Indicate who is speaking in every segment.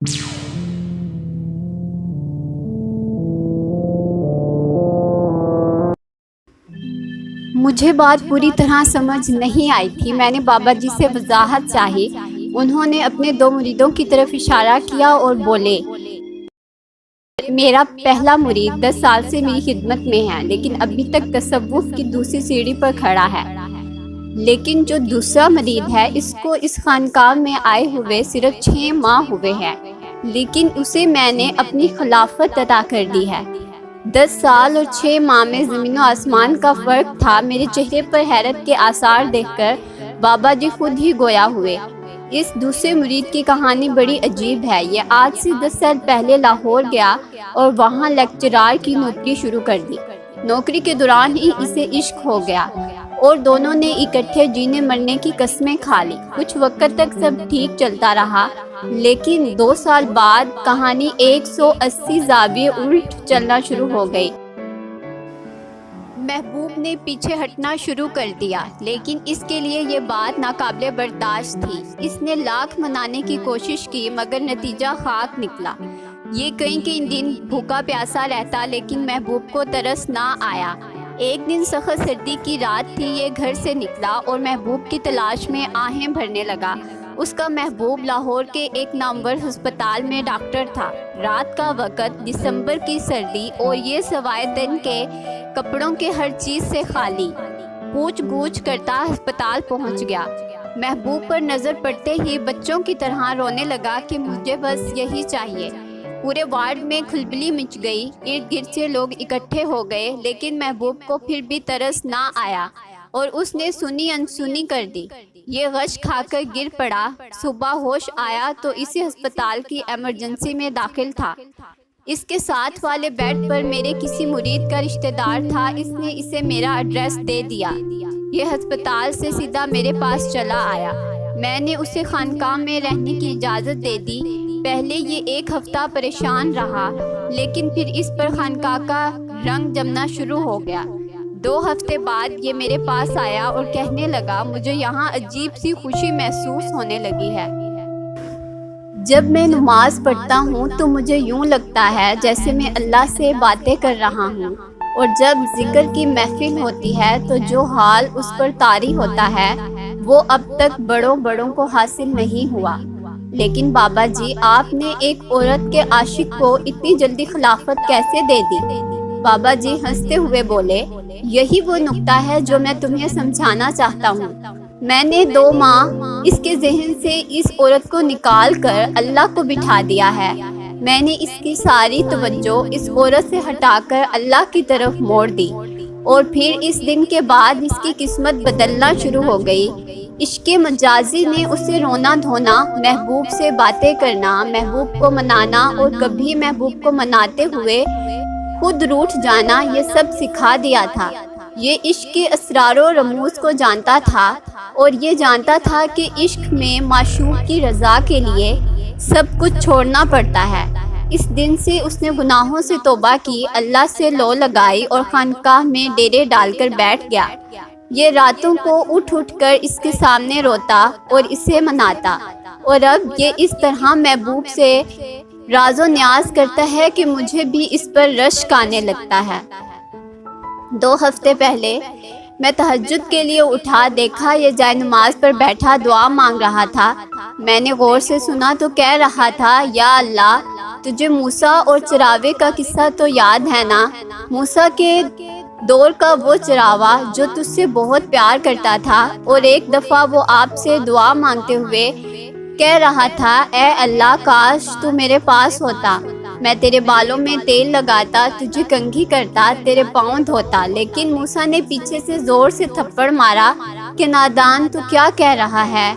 Speaker 1: مجھے بات پوری طرح سمجھ نہیں آئی تھی۔ میں نے بابا جی سے وضاحت چاہی۔ انہوں نے اپنے 2 مریدوں کی طرف اشارہ کیا اور بولے، میرا پہلا مرید 10 سال سے میری خدمت میں ہے، لیکن ابھی تک تصوف کی دوسری سیڑھی پر کھڑا ہے۔ لیکن جو دوسرا مرید ہے، اس کو اس خانقاہ میں آئے ہوئے صرف 6 ماہ ہوئے ہیں، لیکن اسے میں نے اپنی خلافت عطا کر دی ہے۔ 10 سال اور 6 ماہ میں زمین و آسمان کا فرق تھا۔ میرے چہرے پر حیرت کے آثار دیکھ کر بابا جی خود ہی گویا ہوئے۔ اس دوسرے مرید کی کہانی بڑی عجیب ہے۔ یہ آج سے 10 سال پہلے لاہور گیا اور وہاں لیکچرار کی نوکری شروع کر دی۔ نوکری کے دوران ہی اسے عشق ہو گیا اور دونوں نے اکٹھے جینے مرنے کی قسمیں کھا لی۔ کچھ وقت تک سب ٹھیک چلتا رہا، لیکن 2 سال بعد کہانی 180 زاویے الٹ چلنا شروع ہو گئی۔ محبوب نے پیچھے ہٹنا شروع کر دیا، لیکن اس کے لیے یہ بات ناقابل برداشت تھی۔ اس نے لاکھ منانے کی کوشش کی، مگر نتیجہ خاک نکلا۔ یہ کئی دن بھوکا پیاسا رہتا، لیکن محبوب کو ترس نہ آیا۔ ایک دن سخت سردی کی رات تھی۔ یہ گھر سے نکلا اور محبوب کی تلاش میں آہیں بھرنے لگا۔ اس کا محبوب لاہور کے ایک نامور ہسپتال میں ڈاکٹر تھا۔ رات کا وقت، دسمبر کی سردی، اور یہ سوائے تن کے کپڑوں کے ہر چیز سے خالی، پوچھ گچھ کرتا ہسپتال پہنچ گیا۔ محبوب پر نظر پڑتے ہی بچوں کی طرح رونے لگا کہ مجھے بس یہی چاہیے۔ پورے وارڈ میں کھلبلی مچ گئی، ارد گرد سے لوگ اکٹھے ہو گئے، لیکن محبوب کو پھر بھی ترس نہ آیا اور اس نے سنی انسنی کر دی۔ یہ غش کھا کر گر پڑا۔ صبح ہوش آیا تو اسی ہسپتال کی ایمرجنسی میں داخل تھا۔ اس کے ساتھ والے بیڈ پر میرے کسی مرید کا رشتہ دار تھا۔ اس نے اسے میرا ایڈریس دے دیا۔ یہ ہسپتال سے سیدھا میرے پاس چلا آیا۔ میں نے اسے خانقاہ میں رہنے کی اجازت دے دی۔ پہلے یہ 1 ہفتہ پریشان رہا، لیکن پھر اس پر خانقاہ کا رنگ جمنا شروع ہو گیا۔ 2 ہفتے بعد یہ میرے پاس آیا اور کہنے لگا، مجھے یہاں عجیب سی خوشی محسوس ہونے لگی ہے۔ جب میں نماز پڑھتا ہوں تو مجھے یوں لگتا ہے جیسے میں اللہ سے باتیں کر رہا ہوں، اور جب ذکر کی محفل ہوتی ہے تو جو حال اس پر طاری ہوتا ہے وہ اب تک بڑوں کو حاصل نہیں ہوا۔ لیکن بابا جی، آپ نے ایک عورت کے عاشق کو اتنی جلدی خلافت کیسے دے دی؟ بابا جی ہنستے ہوئے بولے، یہی وہ نکتہ ہے جو میں تمہیں سمجھانا چاہتا ہوں۔ میں نے 2 ماہ اس کے ذہن سے اس عورت کو نکال کر اللہ کو بٹھا دیا ہے۔ میں نے اس کی ساری توجہ اس عورت سے ہٹا کر اللہ کی طرف موڑ دی، اور پھر اس دن کے بعد اس کی قسمت بدلنا شروع ہو گئی۔ عشق مجازی نے اسے رونا دھونا، محبوب سے باتیں کرنا، محبوب کو منانا، اور کبھی محبوب کو مناتے ہوئے خود روٹھ جانا، یہ سب سکھا دیا تھا۔ یہ عشق کے اسرار و رموز کو جانتا تھا، اور یہ جانتا تھا کہ عشق میں معشوق کی رضا کے لیے سب کچھ چھوڑنا پڑتا ہے۔ اس دن سے اس نے گناہوں سے توبہ کی، اللہ سے لو لگائی اور خانقاہ میں ڈیرے ڈال کر بیٹھ گیا۔ یہ راتوں کو اٹھ کر اس کے سامنے روتا اور اسے مناتا، اور اب یہ اس طرح محبوب سے راز و نیاز کرتا ہے کہ مجھے بھی اس پر رشک آنے لگتا ہے۔ 2 ہفتے پہلے میں تہجد کے لیے اٹھا، دیکھا یہ جائے نماز پر بیٹھا دعا مانگ رہا تھا۔ میں نے غور سے سنا تو کہہ رہا تھا، یا اللہ، تجھے موسیٰ اور چراوے کا قصہ تو یاد ہے نا؟ موسیٰ کے دور کا وہ چراوا جو تجھ سے بہت پیار کرتا تھا، اور ایک دفعہ وہ آپ سے دعا مانگتے ہوئے کہہ رہا تھا، اے اللہ، کاش تو میرے پاس ہوتا، میں تیرے بالوں میں تیل لگاتا، تجھے کنگھی کرتا، تیرے پاؤں دھوتا۔ لیکن موسیٰ نے پیچھے سے زور سے تھپڑ مارا کہ نادان، تو کیا کہہ رہا ہے؟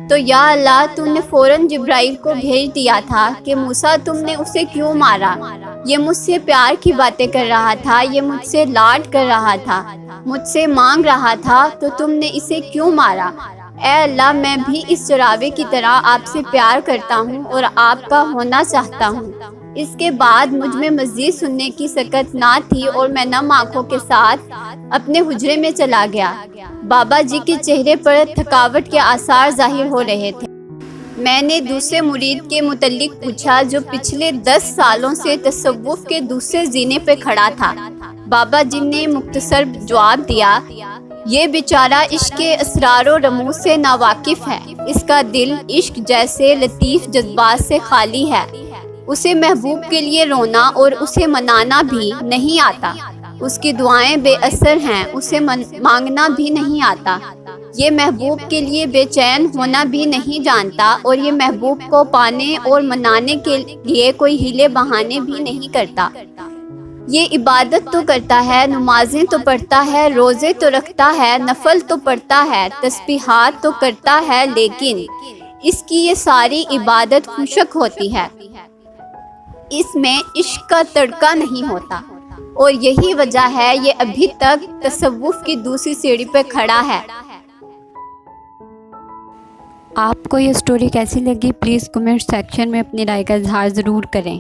Speaker 1: تو یا اللہ، تو نے فوراً جبرائیل کو بھیج دیا تھا کہ موسیٰ، تم نے اسے کیوں مارا؟ یہ مجھ سے پیار کی باتیں کر رہا تھا، یہ مجھ سے لاڈ کر رہا تھا، مجھ سے مانگ رہا تھا، تو تم نے اسے کیوں مارا؟ اے اللہ، میں بھی اس چراوے کی طرح آپ سے پیار کرتا ہوں اور آپ کا ہونا چاہتا ہوں۔ اس کے بعد مجھ میں مزید سننے کی سکت نہ تھی، اور میں نم آنکھوں کے ساتھ اپنے حجرے میں چلا گیا۔ بابا جی کے چہرے پر تھکاوٹ کے آثار ظاہر ہو رہے تھے۔ میں نے دوسرے مرید کے متعلق پوچھا جو پچھلے 10 سالوں سے تصوف کے دوسرے زینے پہ کھڑا تھا۔ بابا جی نے مختصر جواب دیا، یہ بیچارہ عشق کے اسرار و رموز سے ناواقف ہے، اس کا دل عشق جیسے لطیف جذبات سے خالی ہے، اسے محبوب کے لیے رونا اور اسے منانا بھی نہیں آتا، اس کی دعائیں بے اثر ہیں، اسے مانگنا بھی نہیں آتا، یہ محبوب کے لیے بے چین ہونا بھی نہیں جانتا، اور یہ محبوب کو پانے اور منانے کے لیے کوئی ہیلے بہانے بھی نہیں کرتا۔ یہ عبادت تو کرتا ہے، نمازیں تو پڑھتا ہے، روزے تو رکھتا ہے، نفل تو پڑھتا ہے، تسبیحات تو کرتا ہے، لیکن اس کی یہ ساری عبادت خشک ہوتی ہے، اس میں عشق کا تڑکا نہیں ہوتا، اور یہی وجہ ہے یہ ابھی تک تصوف کی دوسری سیڑھی پہ کھڑا ہے۔ آپ کو یہ سٹوری کیسی لگی؟ پلیز کمنٹ سیکشن میں اپنی رائے کا اظہار ضرور کریں۔